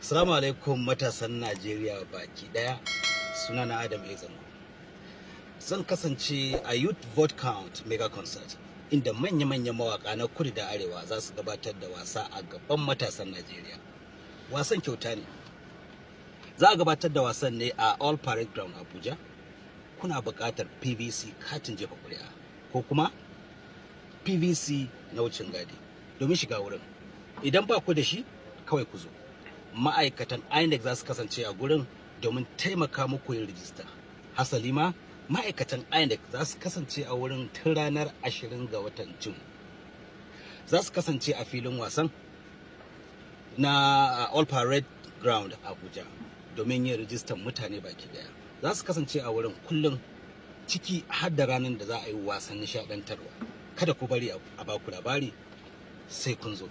Assalamu alaikum matasan Najeriya baki daya. Suna na Adam Zango. Zan kasance a Youth Vote Count Mega Concert inda manya-manyan mawaka na kudu da arewa za su gabatar da wasa a gaban matasan Najeriya. Wasan kyauta ne. Za a gabatar da wasan ne a All Parade Ground Abuja. Kuna buƙatar PVC katin jefa ƙuri'a ko kuma PVC na wucin gadi domin shiga wurin. Idan ba ku da shi, kawai ku zo. Ma'aikatan INEC za su kasance a gurin domin taimaka muku yin rijista. Hasali ma ma'aikatan INEC za su kasance a wurin tun ranar 20 ga watan Jun. Za su kasance a filin wasan na All Parade Ground Abuja domin yin rijistar mutane baki daya. Za su kasance a wurin kullum ciki har da ranar da za a yi wasan nishadantarwa. Kada ku bari a baku labari sai kun zo.